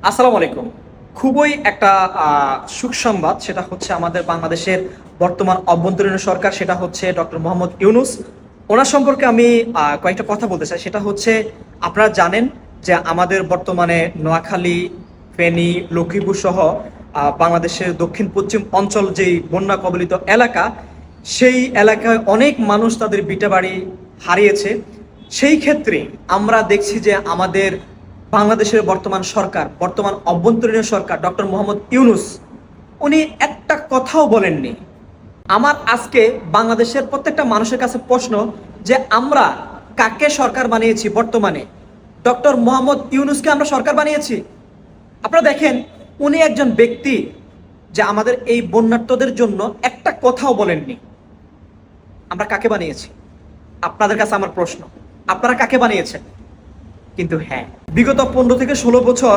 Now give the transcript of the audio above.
আসসালামু আলাইকুম। খুবই একটা সুসংবাদ, সেটা হচ্ছে আমাদের বাংলাদেশের বর্তমান অভ্যন্তরীণ সরকার, সেটা হচ্ছে ডক্টর মোহাম্মদ ইউনুস। ওনার সম্পর্কে আমি কয়েকটা কথা বলতে চাই। সেটা হচ্ছে, আপনারা জানেন যে আমাদের বর্তমানে নোয়াখালী, ফেনী, লক্ষ্মীপুর সহ বাংলাদেশের দক্ষিণ পশ্চিম অঞ্চল যেই বন্যা কবলিত এলাকা, সেই এলাকায় অনেক মানুষ তাদের ভিটাবাড়ি হারিয়েছে। সেই ক্ষেত্রে আমরা দেখছি যে আমাদের বাংলাদেশের বর্তমান সরকার, বর্তমান অভ্যন্তরীণ সরকার ডক্টর মোহাম্মদ ইউনুস, উনি একটা কথাও বলেননি। আমার আজকে বাংলাদেশের প্রত্যেকটা মানুষের কাছে প্রশ্ন যে আমরা কাকে সরকার বানিয়েছি? বর্তমানে ডক্টর মোহাম্মদ ইউনুসকে আমরা সরকার বানিয়েছি? আপনারা দেখেন, উনি একজন ব্যক্তি যে আমাদের এই বন্যার্তদের জন্য একটা কথাও বলেননি। আমরা কাকে বানিয়েছি? আপনাদের কাছে আমার প্রশ্ন, আপনারা কাকে বানিয়েছেন? কিন্তু হ্যাঁ, বিগত 15 থেকে 16 বছর